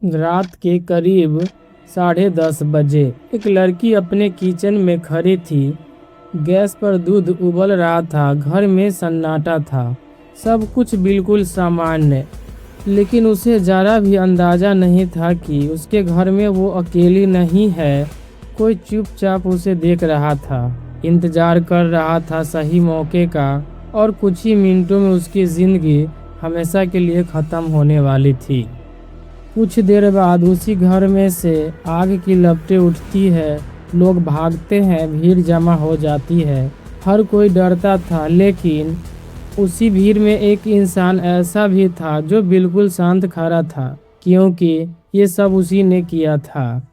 रात के करीब 10:30 बजे एक लड़की अपने किचन में खड़ी थी। गैस पर दूध उबल रहा था। घर में सन्नाटा था, सब कुछ बिल्कुल सामान्य। लेकिन उसे जरा भी अंदाजा नहीं था कि उसके घर में वो अकेली नहीं है। कोई चुपचाप उसे देख रहा था, इंतजार कर रहा था सही मौके का, और कुछ ही मिनटों में उसकी जिंदगी हमेशा के लिए खत्म होने वाली थी। कुछ देर बाद उसी घर में से आग की लपटें उठती है। लोग भागते हैं, भीड़ जमा हो जाती है, हर कोई डरता था। लेकिन उसी भीड़ में एक इंसान ऐसा भी था जो बिल्कुल शांत खड़ा था, क्योंकि ये सब उसी ने किया था।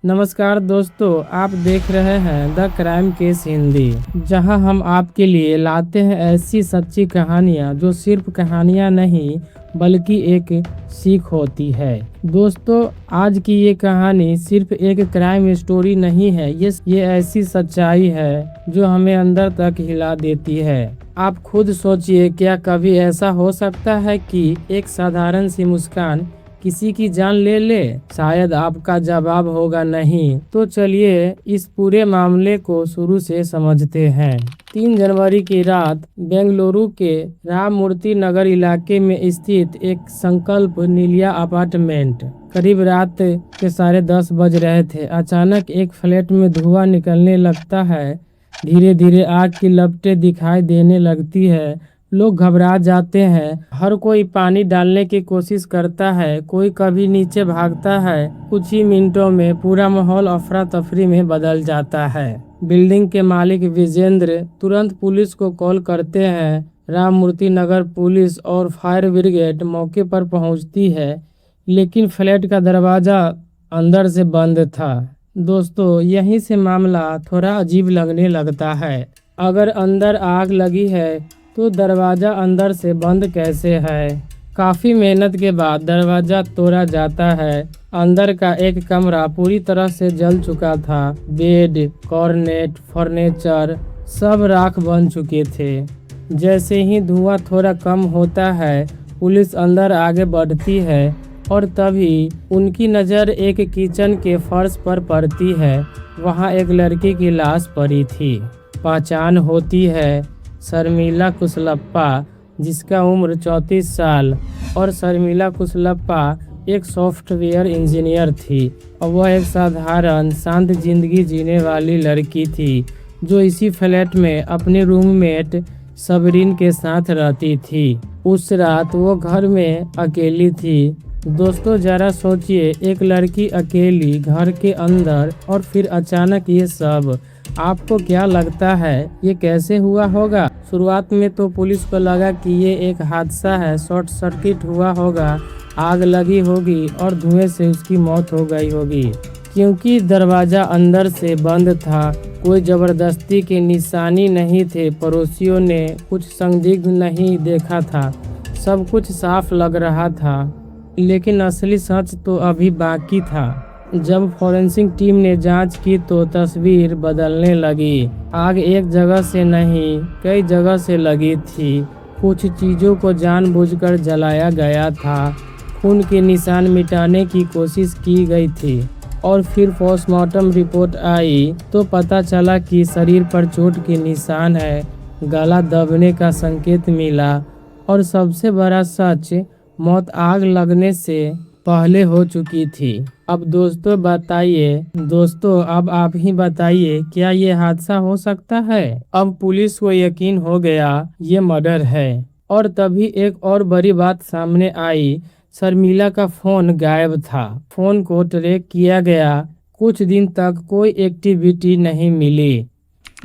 नमस्कार दोस्तों, आप देख रहे हैं द क्राइम केस हिंदी, जहां हम आपके लिए लाते हैं ऐसी सच्ची कहानियां जो सिर्फ कहानियां नहीं बल्कि एक सीख होती है। दोस्तों, आज की ये कहानी सिर्फ एक क्राइम स्टोरी नहीं है, ये ऐसी सच्चाई है जो हमें अंदर तक हिला देती है। आप खुद सोचिए, क्या कभी ऐसा हो सकता है कि एक साधारण सी मुस्कान किसी की जान ले ले? शायद आपका जवाब होगा नहीं। तो चलिए इस पूरे मामले को शुरू से समझते हैं। 3 जनवरी की रात बेंगलुरु के राममूर्ति नगर इलाके में स्थित एक संकल्प नीलिया अपार्टमेंट। करीब रात के 10:30 बज रहे थे। अचानक एक फ्लैट में धुआं निकलने लगता है। धीरे धीरे आग की लपटें दिखाई देने लगती है। लोग घबरा जाते हैं, हर कोई पानी डालने की कोशिश करता है, कोई कभी नीचे भागता है। कुछ ही मिनटों में पूरा माहौल अफरा तफरी में बदल जाता है। बिल्डिंग के मालिक विजेंद्र तुरंत पुलिस को कॉल करते हैं। राममूर्ति नगर पुलिस और फायर ब्रिगेड मौके पर पहुंचती है, लेकिन फ्लैट का दरवाजा अंदर से बंद था। दोस्तों, यहीं से मामला थोड़ा अजीब लगने लगता है। अगर अंदर आग लगी है तो दरवाजा अंदर से बंद कैसे है? काफी मेहनत के बाद दरवाजा तोड़ा जाता है। अंदर का एक कमरा पूरी तरह से जल चुका था। बेड, कॉर्नेट, फर्नीचर सब राख बन चुके थे। जैसे ही धुआं थोड़ा कम होता है, पुलिस अंदर आगे बढ़ती है और तभी उनकी नज़र एक किचन के फर्श पर पड़ती है। वहाँ एक लड़की की लाश पड़ी थी। पहचान होती है शर्मिला कुशलप्पा, जिसका उम्र 34 साल, और शर्मिला कुशलप्पा एक सॉफ्टवेयर इंजीनियर थी और वह एक साधारण शांत जिंदगी जीने वाली लड़की थी जो इसी फ्लैट में अपने रूममेट सबरीन के साथ रहती थी। उस रात वो घर में अकेली थी। दोस्तों, जरा सोचिए, एक लड़की अकेली घर के अंदर, और फिर अचानक ये सब। आपको क्या लगता है ये कैसे हुआ होगा? शुरुआत में तो पुलिस को लगा कि ये एक हादसा है, शॉर्ट सर्किट हुआ होगा, आग लगी होगी और धुएं से उसकी मौत हो गई होगी, क्योंकि दरवाजा अंदर से बंद था। कोई जबरदस्ती के निशानी नहीं थे, पड़ोसियों ने कुछ संदिग्ध नहीं देखा था, सब कुछ साफ लग रहा था। लेकिन असली सच तो अभी बाकी था। जब फॉरेंसिक टीम ने जांच की तो तस्वीर बदलने लगी। आग एक जगह से नहीं, कई जगह से लगी थी। कुछ चीज़ों को जानबूझकर जलाया गया था। खून के निशान मिटाने की कोशिश की गई थी। और फिर पोस्टमार्टम रिपोर्ट आई तो पता चला कि शरीर पर चोट के निशान है, गला दबने का संकेत मिला, और सबसे बड़ा सच, मौत आग लगने से पहले हो चुकी थी। अब दोस्तों, अब आप ही बताइए, क्या ये हादसा हो सकता है? अब पुलिस को यकीन हो गया ये मर्डर है। और तभी एक और बड़ी बात सामने आई। शर्मिला का फोन गायब था। फोन को ट्रैक किया गया, कुछ दिन तक कोई एक्टिविटी नहीं मिली।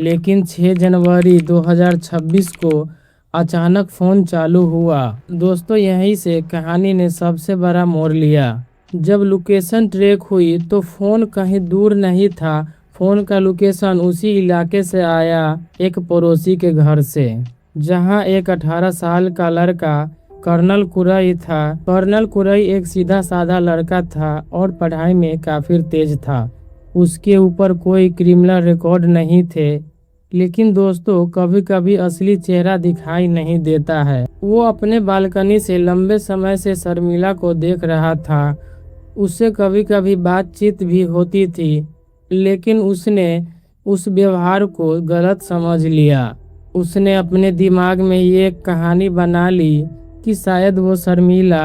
लेकिन 6 जनवरी 2026 को अचानक फोन चालू हुआ। दोस्तों, यहीं से कहानी ने सबसे बड़ा मोड़ लिया। जब लोकेशन ट्रैक हुई तो फोन कहीं दूर नहीं था। फोन का लोकेशन उसी इलाके से आया, एक पड़ोसी के घर से, जहां एक 18 साल का लड़का कर्नल कुरई था। कर्नल कुरई एक सीधा साधा लड़का था और पढ़ाई में काफी तेज था। उसके ऊपर कोई क्रिमिनल रिकॉर्ड नहीं थे। लेकिन दोस्तों, कभी कभी असली चेहरा दिखाई नहीं देता है। वो अपने बालकनी से लंबे समय से शर्मिला को देख रहा था। उससे कभी कभी बातचीत भी होती थी, लेकिन उसने उस व्यवहार को गलत समझ लिया। उसने अपने दिमाग में ये कहानी बना ली कि शायद वो शर्मिला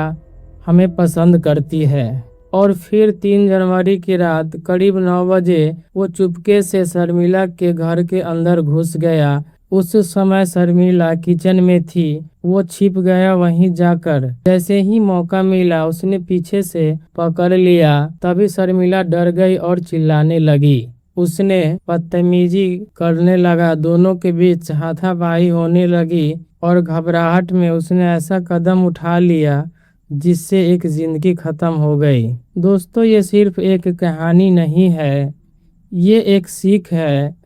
हमें पसंद करती है। और फिर 3 जनवरी की रात करीब 9 बजे वो चुपके से शर्मिला के घर के अंदर घुस गया। उस समय शर्मिला किचन में थी। वो छिप गया वहीं जाकर। जैसे ही मौका मिला उसने पीछे से पकड़ लिया। तभी शर्मिला डर गई और चिल्लाने लगी। उसने बदतमीजी करने लगा, दोनों के बीच हाथापाई होने लगी और घबराहट में उसने ऐसा कदम उठा लिया जिससे एक जिंदगी खत्म हो गई। दोस्तों, ये सिर्फ एक कहानी नहीं है, ये एक सीख है।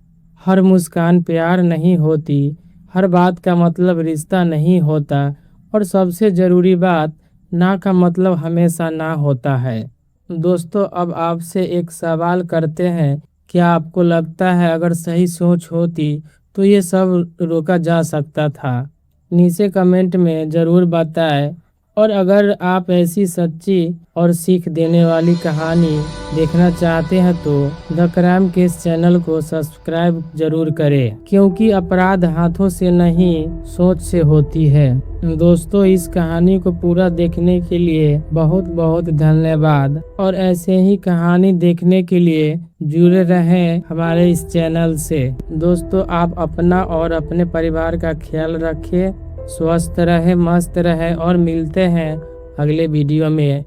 हर मुस्कान प्यार नहीं होती, हर बात का मतलब रिश्ता नहीं होता, और सबसे ज़रूरी बात, ना का मतलब हमेशा ना होता है। दोस्तों, अब आपसे एक सवाल करते हैं। क्या आपको लगता है अगर सही सोच होती तो ये सब रोका जा सकता था? नीचे कमेंट में ज़रूर बताएं। और अगर आप ऐसी सच्ची और सीख देने वाली कहानी देखना चाहते हैं तो द क्राइम केस चैनल को सब्सक्राइब जरूर करें, क्योंकि अपराध हाथों से नहीं सोच से होती है। दोस्तों, इस कहानी को पूरा देखने के लिए बहुत बहुत धन्यवाद, और ऐसे ही कहानी देखने के लिए जुड़े रहें हमारे इस चैनल से। दोस्तों, आप अपना और अपने परिवार का ख्याल रखें, स्वस्थ रहे, मस्त रहे, और मिलते हैं अगले वीडियो में।